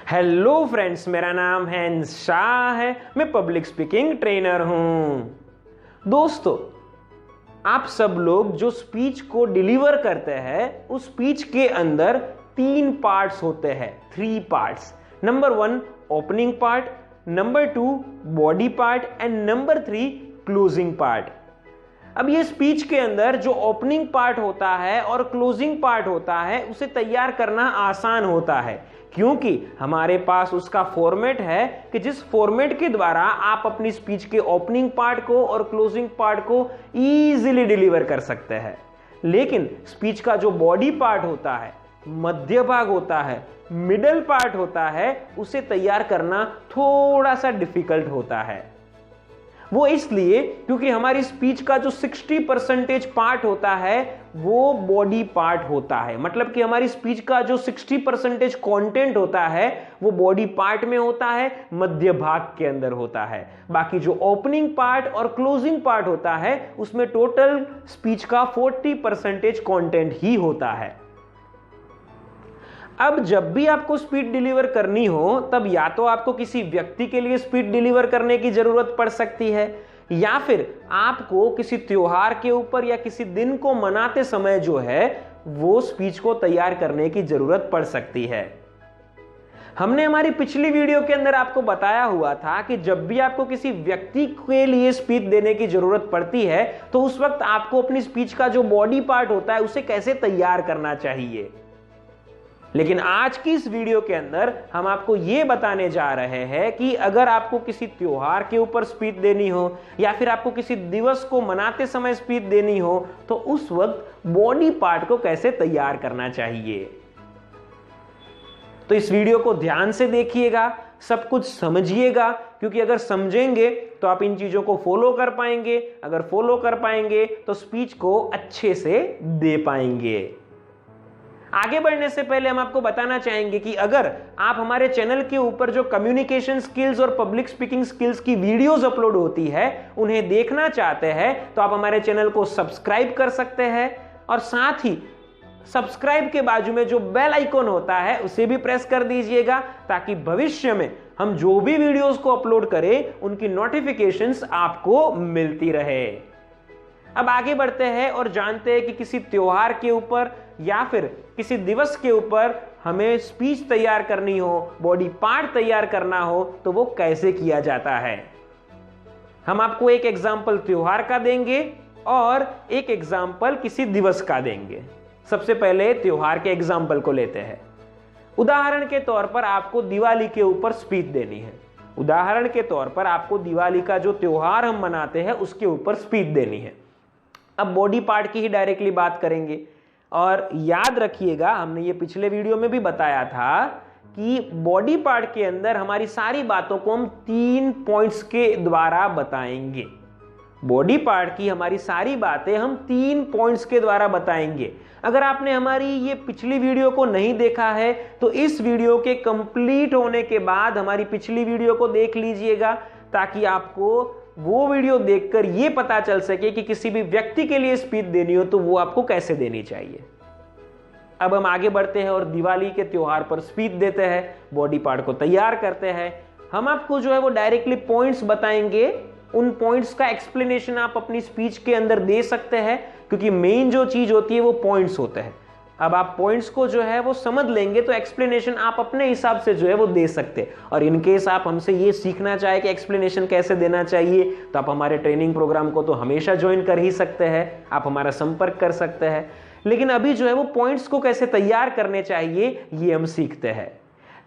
Hello friends, मेरा नाम है शाह है। मैं पब्लिक स्पीकिंग ट्रेनर हूं। दोस्तों, आप सब लोग जो स्पीच को डिलीवर करते हैं उस स्पीच के अंदर 3 पार्ट्स होते हैं, 3 parts. Number 1 opening part, number 2 body part and number 3 closing part. अब ये स्पीच के अंदर जो ओपनिंग पार्ट होता है और क्लोजिंग पार्ट होता है उसे तैयार करना आसान होता है, क्योंकि हमारे पास उसका फॉर्मेट है कि जिस फॉर्मेट के द्वारा आप अपनी स्पीच के ओपनिंग पार्ट को और क्लोजिंग पार्ट को इजीली डिलीवर कर सकते हैं। लेकिन स्पीच का जो बॉडी पार्ट होता है, मध्य भाग होता है, मिडल पार्ट होता है, उसे तैयार करना थोड़ा सा डिफिकल्ट होता है। वो इसलिए क्योंकि हमारी स्पीच का जो 60% पार्ट होता है वो बॉडी पार्ट होता है। मतलब कि हमारी स्पीच का जो 60% कंटेंट होता है वो बॉडी पार्ट में होता है, मध्य भाग के अंदर होता है। बाकी जो ओपनिंग पार्ट और क्लोजिंग पार्ट होता है उसमें टोटल स्पीच का 40% कंटेंट ही होता है। अब जब भी आपको स्पीच डिलीवर करनी हो तब या तो आपको किसी व्यक्ति के लिए स्पीच डिलीवर करने की जरूरत पड़ सकती है, या फिर आपको किसी त्योहार के ऊपर या किसी दिन को मनाते समय जो है वो स्पीच को तैयार करने की जरूरत पड़ सकती है। हमने हमारी पिछली वीडियो के अंदर आपको बताया हुआ था कि जब भी आपको किसी व्यक्ति के लिए स्पीच देने की जरूरत पड़ती है तो उस वक्त आपको अपनी स्पीच का जो बॉडी पार्ट होता है उसे कैसे तैयार करना चाहिए। लेकिन आज की इस वीडियो के अंदर हम आपको यह बताने जा रहे हैं कि अगर आपको किसी त्योहार के ऊपर स्पीच देनी हो या फिर आपको किसी दिवस को मनाते समय स्पीच देनी हो तो उस वक्त बॉडी पार्ट को कैसे तैयार करना चाहिए। तो इस वीडियो को ध्यान से देखिएगा, सब कुछ समझिएगा, क्योंकि अगर समझेंगे तो आप इन चीजों को फॉलो कर पाएंगे। अगर फॉलो कर पाएंगे तो स्पीच को अच्छे से दे पाएंगे। आगे बढ़ने से पहले हम आपको बताना चाहेंगे कि अगर आप हमारे चैनल के ऊपर जो कम्युनिकेशन स्किल्स और पब्लिक स्पीकिंग स्किल्स की वीडियोस अपलोड होती है उन्हें देखना चाहते हैं तो आप हमारे चैनल को सब्सक्राइब कर सकते हैं, और साथ ही सब्सक्राइब के बाजू में जो बेल आइकॉन होता है उसे भी प्रेस कर दीजिएगा, ताकि भविष्य में हम जो भी वीडियोस को अपलोड करें उनकी नोटिफिकेशंस आपको मिलती रहे। अब आगे बढ़ते हैं और जानते हैं कि किसी त्योहार के ऊपर या फिर किसी दिवस के ऊपर हमें स्पीच तैयार करनी हो, बॉडी पार्ट तैयार करना हो तो वो कैसे किया जाता है। हम आपको एक एग्जाम्पल त्योहार का देंगे और एक एग्जाम्पल किसी दिवस का देंगे। सबसे पहले त्योहार के एग्जाम्पल को लेते हैं। उदाहरण के तौर पर आपको दिवाली के ऊपर स्पीच देनी है। उदाहरण के तौर पर आपको दिवाली का जो त्योहार हम मनाते हैं उसके ऊपर स्पीच देनी है। अब बॉडी पार्ट की ही डायरेक्टली बात करेंगे, और याद रखिएगा हमने ये पिछले वीडियो में भी बताया था कि बॉडी पार्ट के अंदर हमारी सारी बातों को हम 3 पॉइंट्स के द्वारा बताएंगे। बॉडी पार्ट की हमारी सारी बातें हम 3 पॉइंट्स के द्वारा बताएंगे। अगर आपने हमारी ये पिछली वीडियो को नहीं देखा है तो इस वीडियो के कंप्लीट होने के बाद हमारी पिछली वीडियो को देख लीजिएगा, ताकि आपको वो वीडियो देखकर ये पता चल सके कि किसी भी व्यक्ति के लिए स्पीच देनी हो तो वो आपको कैसे देनी चाहिए। अब हम आगे बढ़ते हैं और दिवाली के त्योहार पर स्पीच देते हैं, बॉडी पार्ट को तैयार करते हैं। हम आपको जो है वो डायरेक्टली पॉइंट्स बताएंगे। उन पॉइंट्स का एक्सप्लेनेशन आप अपनी स्पीच के अंदर दे सकते हैं, क्योंकि मेन जो चीज होती है वो पॉइंट्स होते हैं। अब आप पॉइंट्स को जो है वो समझ लेंगे तो एक्सप्लेनेशन आप अपने हिसाब से जो है वो दे सकते हैं। और इन केस आप हमसे ये सीखना चाहे कि एक्सप्लेनेशन कैसे देना चाहिए तो आप हमारे ट्रेनिंग प्रोग्राम को तो हमेशा ज्वाइन कर ही सकते हैं, आप हमारा संपर्क कर सकते हैं। लेकिन अभी जो है वो पॉइंट्स को कैसे तैयार करने चाहिए ये हम सीखते हैं।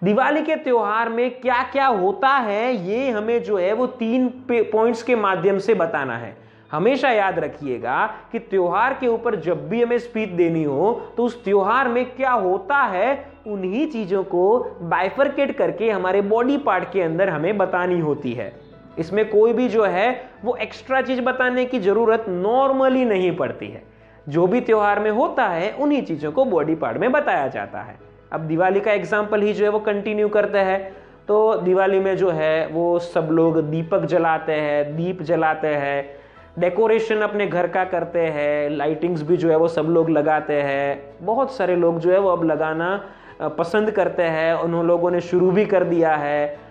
दिवाली के त्योहार में क्या क्या होता है ये हमें जो है वो 3 पॉइंट्स के माध्यम से बताना है। हमेशा याद रखिएगा कि त्योहार के ऊपर जब भी हमें स्पीच देनी हो तो उस त्योहार में क्या होता है उन्हीं चीजों को बाइफरकेट करके हमारे बॉडी पार्ट के अंदर हमें बतानी होती है। इसमें कोई भी जो है वो एक्स्ट्रा चीज बताने की जरूरत नॉर्मली नहीं पड़ती है। जो भी त्योहार में होता है उन्हीं चीजों को बॉडी पार्ट में बताया जाता है। अब दिवाली का एग्जाम्पल ही जो है वो कंटिन्यू करते हैं। तो दिवाली में जो है वो सब लोग दीपक जलाते हैं, दीप जलाते हैं, डेकोरेशन अपने घर का करते हैं, लाइटिंग्स भी जो है वो सब लोग लगाते हैं। बहुत सारे लोग जो है वो अब लगाना पसंद करते हैं, उन लोगों ने शुरू भी कर दिया है।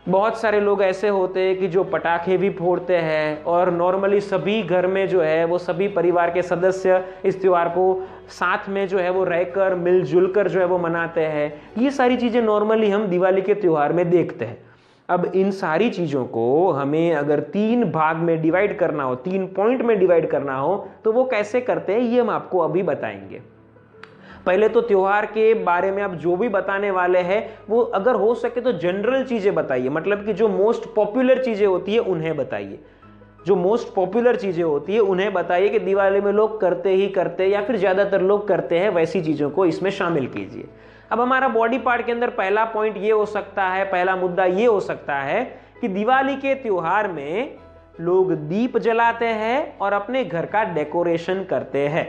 बहुत सारे लोग ऐसे होते हैं कि जो पटाखे भी फोड़ते हैं, और नॉर्मली सभी घर में जो है वो सभी परिवार के सदस्य इस त्यौहार को साथ में जो है वो रहकर मिलजुल कर जो है वो मनाते हैं। ये सारी चीज़ें नॉर्मली हम दिवाली के त्यौहार में देखते हैं। अब इन सारी चीज़ों को हमें अगर 3 भाग में डिवाइड करना हो, 3 पॉइंट में डिवाइड करना हो, तो वो कैसे करते हैं ये हम आपको अभी बताएंगे। पहले तो त्योहार के बारे में आप जो भी बताने वाले हैं वो अगर हो सके तो जनरल चीज़ें बताइए, मतलब कि जो मोस्ट पॉपुलर चीज़ें होती है उन्हें बताइए। जो मोस्ट पॉपुलर चीज़ें होती है उन्हें बताइए कि दिवाली में लोग करते ही करते या फिर ज़्यादातर लोग करते हैं, वैसी चीज़ों को इसमें शामिल कीजिए। अब हमारा बॉडी पार्ट के अंदर पहला पॉइंट ये हो सकता है, पहला मुद्दा ये हो सकता है कि दिवाली के त्योहार में लोग दीप जलाते हैं और अपने घर का डेकोरेशन करते हैं।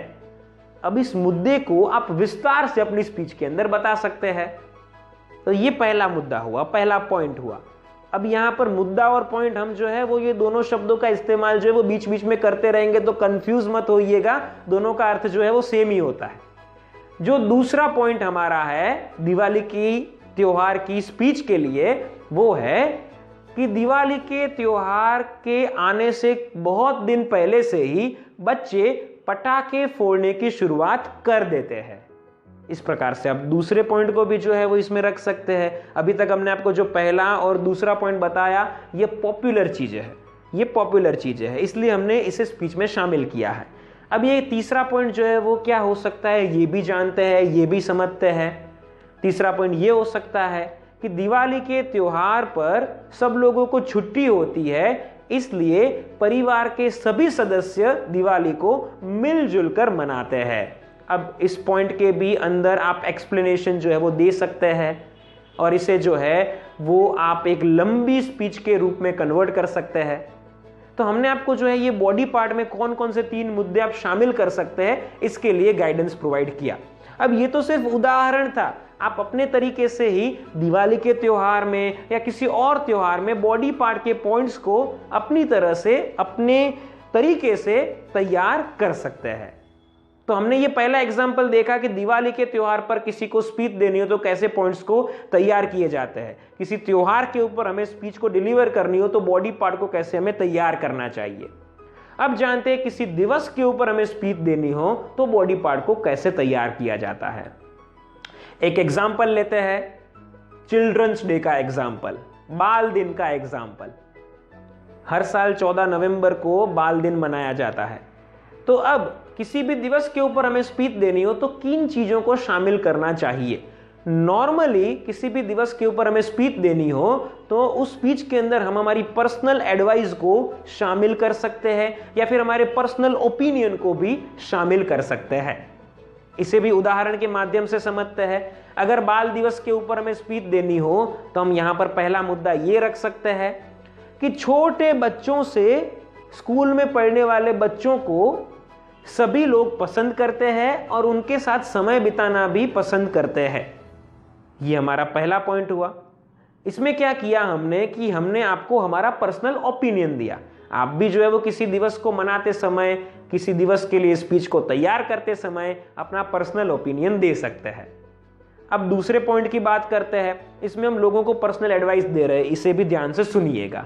अब इस मुद्दे को आप विस्तार से अपनी स्पीच के अंदर बता सकते हैं। तो ये पहला मुद्दा हुआ, पहला पॉइंट हुआ। अब यहां पर मुद्दा और पॉइंट हम जो है वो ये दोनों शब्दों का इस्तेमाल जो है वो बीच बीच में करते रहेंगे, तो कंफ्यूज मत होइएगा, दोनों का अर्थ जो है वो सेम ही होता है। जो दूसरा पॉइंट हमारा है दिवाली की त्योहार की स्पीच के लिए, वो है कि दिवाली के त्योहार के आने से बहुत दिन पहले से ही बच्चे पटाखे फोड़ने की शुरुआत कर देते हैं। इस प्रकार से आप दूसरे पॉइंट को भी जो है वो इसमें रख सकते हैं। अभी तक हमने आपको जो पहला और दूसरा पॉइंट बताया ये पॉपुलर चीजें है, ये पॉपुलर चीजें है, इसलिए हमने इसे स्पीच में शामिल किया है। अब ये तीसरा पॉइंट जो है वो क्या हो सकता है ये भी जानते हैं, ये भी समझते हैं। तीसरा पॉइंट ये हो सकता है कि दिवाली के त्योहार पर सब लोगों को छुट्टी होती है, इसलिए परिवार के सभी सदस्य दिवाली को मिलजुल कर मनाते हैं। अब इस पॉइंट के भी अंदर आप एक्सप्लेनेशन जो है वो दे सकते हैं, और इसे जो है वो आप एक लंबी स्पीच के रूप में कन्वर्ट कर सकते हैं। तो हमने आपको जो है ये बॉडी पार्ट में कौन कौन से 3 मुद्दे आप शामिल कर सकते हैं इसके लिए गाइडेंस प्रोवाइड किया। अब ये तो सिर्फ उदाहरण था, आप अपने तरीके से ही दिवाली के त्योहार में या किसी और त्योहार में बॉडी पार्ट के पॉइंट्स को अपनी तरह से अपने तरीके से तैयार कर सकते हैं। तो हमने ये पहला एग्जांपल देखा कि दिवाली के त्योहार पर किसी को स्पीच देनी हो तो कैसे पॉइंट्स को तैयार किए जाते हैं। किसी त्योहार के ऊपर हमें स्पीच को डिलीवर करनी हो तो बॉडी पार्ट को कैसे हमें तैयार करना चाहिए। अब जानते हैं किसी दिवस के ऊपर हमें स्पीच देनी हो तो बॉडी पार्ट को कैसे तैयार किया जाता है। एक एग्जाम्पल लेते हैं, चिल्ड्रंस डे का एग्जाम्पल, बाल दिन का एग्जाम्पल। हर साल 14 नवंबर को बाल दिन मनाया जाता है। तो अब किसी भी दिवस के ऊपर हमें स्पीच देनी हो तो किन चीजों को शामिल करना चाहिए। नॉर्मली किसी भी दिवस के ऊपर हमें स्पीच देनी हो तो उस स्पीच के अंदर हम हमारी पर्सनल एडवाइस को शामिल कर सकते हैं या फिर हमारे पर्सनल ओपिनियन को भी शामिल कर सकते हैं। इसे भी उदाहरण के माध्यम से समझते हैं। अगर बाल दिवस के ऊपर हमें स्पीच देनी हो तो हम यहां पर पहला मुद्दा ये रख सकते हैं कि छोटे बच्चों से स्कूल में पढ़ने वाले बच्चों को सभी लोग पसंद करते हैं और उनके साथ समय बिताना भी पसंद करते हैं। ये हमारा पहला पॉइंट हुआ। इसमें क्या किया हमने कि हमने आपको हमारा पर्सनल ओपिनियन दिया। आप भी जो है वो किसी दिवस को मनाते समय, किसी दिवस के लिए स्पीच को तैयार करते समय अपना पर्सनल ओपिनियन दे सकते हैं। अब दूसरे पॉइंट की बात करते हैं। इसमें हम लोगों को पर्सनल एडवाइस दे रहे हैं, इसे भी ध्यान से सुनिएगा।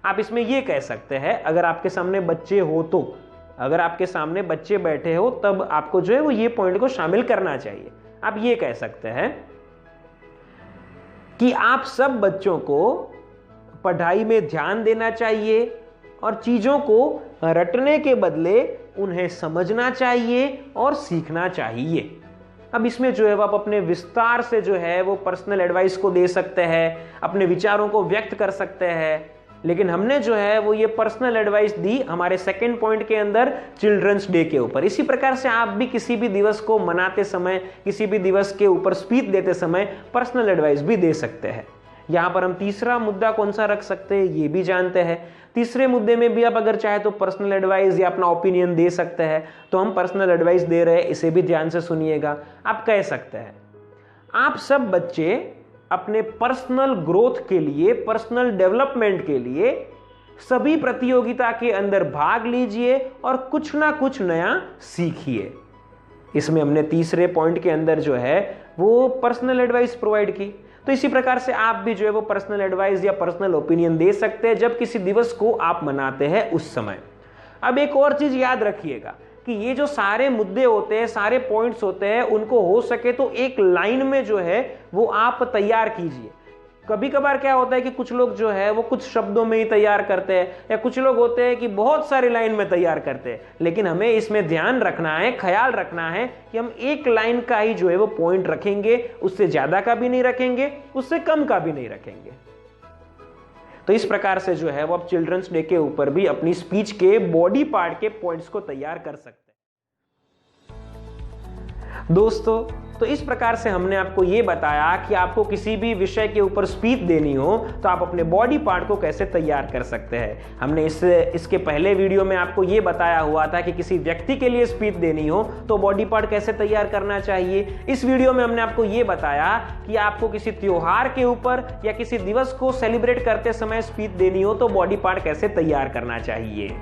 आप इसमें यह कह सकते हैं, अगर आपके सामने बच्चे हो तो, अगर आपके सामने बच्चे बैठे हो तब आपको जो है वो ये पॉइंट को शामिल करना चाहिए। आप ये कह सकते हैं कि आप सब बच्चों को पढ़ाई में ध्यान देना चाहिए और चीजों को रटने के बदले उन्हें समझना चाहिए और सीखना चाहिए। अब इसमें जो है वो आप अपने विस्तार से जो है वो पर्सनल एडवाइस को दे सकते हैं, अपने विचारों को व्यक्त कर सकते हैं। लेकिन हमने जो है वो ये पर्सनल एडवाइस दी हमारे सेकंड पॉइंट के अंदर चिल्ड्रंस डे के ऊपर। इसी प्रकार से आप भी किसी भी दिवस को मनाते समय, किसी भी दिवस के ऊपर स्पीच देते समय पर्सनल एडवाइस भी दे सकते हैं। यहां पर हम तीसरा मुद्दा कौन सा रख सकते हैं ये भी जानते हैं। तीसरे मुद्दे में भी आप अगर चाहे तो पर्सनल एडवाइस या अपना ओपिनियन दे सकते हैं। तो हम पर्सनल एडवाइस दे रहे हैं, इसे भी ध्यान से सुनिएगा। आप कह सकते हैं, आप सब बच्चे अपने पर्सनल ग्रोथ के लिए, पर्सनल डेवलपमेंट के लिए सभी प्रतियोगिता के अंदर भाग लीजिए और कुछ ना कुछ नया सीखिए। इसमें हमने तीसरे पॉइंट के अंदर जो है वो पर्सनल एडवाइस प्रोवाइड की। तो इसी प्रकार से आप भी जो है वो पर्सनल एडवाइस या पर्सनल ओपिनियन दे सकते हैं जब किसी दिवस को आप मनाते हैं उस समय। अब एक और चीज याद रखिएगा कि ये जो सारे मुद्दे होते हैं, सारे पॉइंट्स होते हैं, उनको हो सके तो एक लाइन में जो है वो आप तैयार कीजिए। कभी कभार क्या होता है कि कुछ लोग जो है वो कुछ शब्दों में ही तैयार करते हैं, या कुछ लोग होते हैं कि बहुत सारी लाइन में तैयार करते हैं। लेकिन हमें इसमें ध्यान रखना है, ख्याल रखना है कि हम एक लाइन का ही जो है वो पॉइंट रखेंगे, उससे ज्यादा का भी नहीं रखेंगे, उससे कम का भी नहीं रखेंगे। तो इस प्रकार से जो है वो आप चिल्ड्रंस डे के ऊपर भी अपनी स्पीच के बॉडी पार्ट के पॉइंट्स को तैयार कर सकते हैं। दोस्तों, तो इस प्रकार से हमने आपको ये बताया कि आपको किसी भी विषय के ऊपर स्पीच देनी हो तो आप अपने बॉडी पार्ट को कैसे तैयार कर सकते हैं। हमने इसके पहले वीडियो में आपको ये बताया हुआ था कि किसी व्यक्ति के लिए स्पीच देनी हो तो बॉडी पार्ट कैसे तैयार करना चाहिए। इस वीडियो में हमने आपको ये बताया कि आपको किसी त्योहार के ऊपर या किसी दिवस को सेलिब्रेट करते समय स्पीच देनी हो तो बॉडी पार्ट कैसे तैयार करना चाहिए।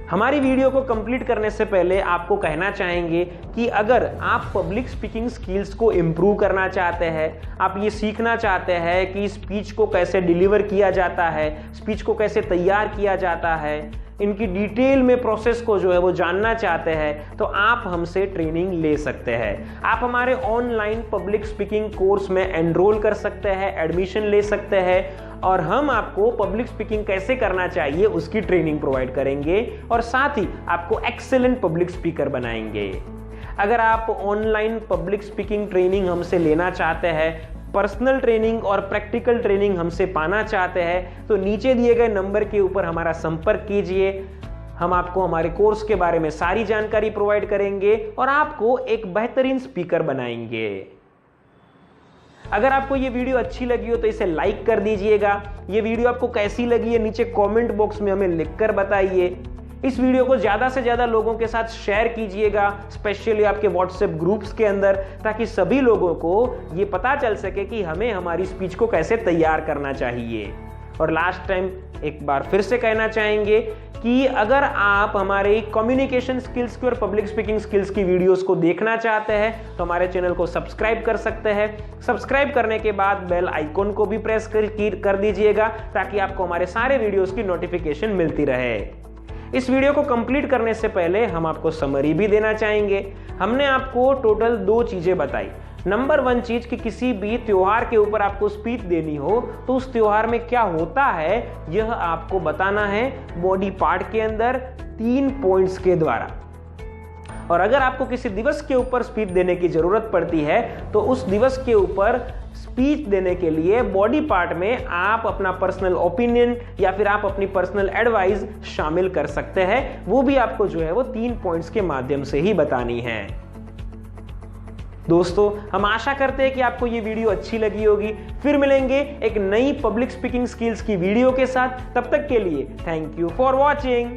हमारी वीडियो को कंप्लीट करने से पहले आपको कहना चाहेंगे कि अगर आप पब्लिक स्पीकिंग स्किल्स को इम्प्रूव करना चाहते हैं, आप ये सीखना चाहते हैं कि स्पीच को कैसे डिलीवर किया जाता है, स्पीच को कैसे तैयार किया जाता है, इनकी डिटेल में प्रोसेस को जो है वो जानना चाहते हैं, तो आप हमसे ट्रेनिंग ले सकते हैं। आप हमारे ऑनलाइन पब्लिक स्पीकिंग कोर्स में एनरोल कर सकते हैं, एडमिशन ले सकते हैं, और हम आपको पब्लिक स्पीकिंग कैसे करना चाहिए उसकी ट्रेनिंग प्रोवाइड करेंगे और साथ ही आपको एक्सीलेंट पब्लिक स्पीकर बनाएंगे। अगर आप ऑनलाइन पब्लिक स्पीकिंग ट्रेनिंग हमसे लेना चाहते हैं, पर्सनल ट्रेनिंग और प्रैक्टिकल ट्रेनिंग हमसे पाना चाहते हैं, तो नीचे दिए गए नंबर के ऊपर हमारा संपर्क कीजिए। हम आपको हमारे कोर्स के बारे में सारी जानकारी प्रोवाइड करेंगे और आपको एक बेहतरीन स्पीकर बनाएंगे। अगर आपको ये वीडियो अच्छी लगी हो तो इसे लाइक कर दीजिएगा। ये वीडियो आपको कैसी लगी है नीचे कमेंट बॉक्स में हमें लिखकर बताइए। इस वीडियो को ज्यादा से ज्यादा लोगों के साथ शेयर कीजिएगा, स्पेशली आपके व्हाट्सएप ग्रुप्स के अंदर, ताकि सभी लोगों को ये पता चल सके कि हमें हमारी स्पीच को कैसे तैयार करना चाहिए। और लास्ट टाइम एक बार फिर से कहना चाहेंगे कि अगर आप हमारे कम्युनिकेशन स्किल्स की और पब्लिक स्पीकिंग स्किल्स की वीडियोस को देखना चाहते हैं तो हमारे चैनल को सब्सक्राइब कर सकते हैं। सब्सक्राइब करने के बाद बेल आइकॉन को भी प्रेस कर दीजिएगा ताकि आपको हमारे सारे वीडियोस की नोटिफिकेशन मिलती रहे। इस वीडियो को कंप्लीट करने से पहले हम आपको समरी भी देना चाहेंगे। हमने आपको टोटल 2 चीजें बताई। नंबर 1 चीज कि किसी भी त्योहार के ऊपर आपको स्पीच देनी हो तो उस त्योहार में क्या होता है यह आपको बताना है बॉडी पार्ट के अंदर 3 पॉइंट्स के द्वारा। और अगर आपको किसी दिवस के ऊपर स्पीच देने की जरूरत पड़ती है तो उस दिवस के ऊपर स्पीच देने के लिए बॉडी पार्ट में आप अपना पर्सनल ओपिनियन या फिर आप अपनी पर्सनल एडवाइस शामिल कर सकते हैं। वो भी आपको जो है वो 3 पॉइंट्स के माध्यम से ही बतानी है। दोस्तों, हम आशा करते हैं कि आपको ये वीडियो अच्छी लगी होगी। फिर मिलेंगे एक नई पब्लिक स्पीकिंग स्किल्स की वीडियो के साथ। तब तक के लिए थैंक यू फॉर वॉचिंग।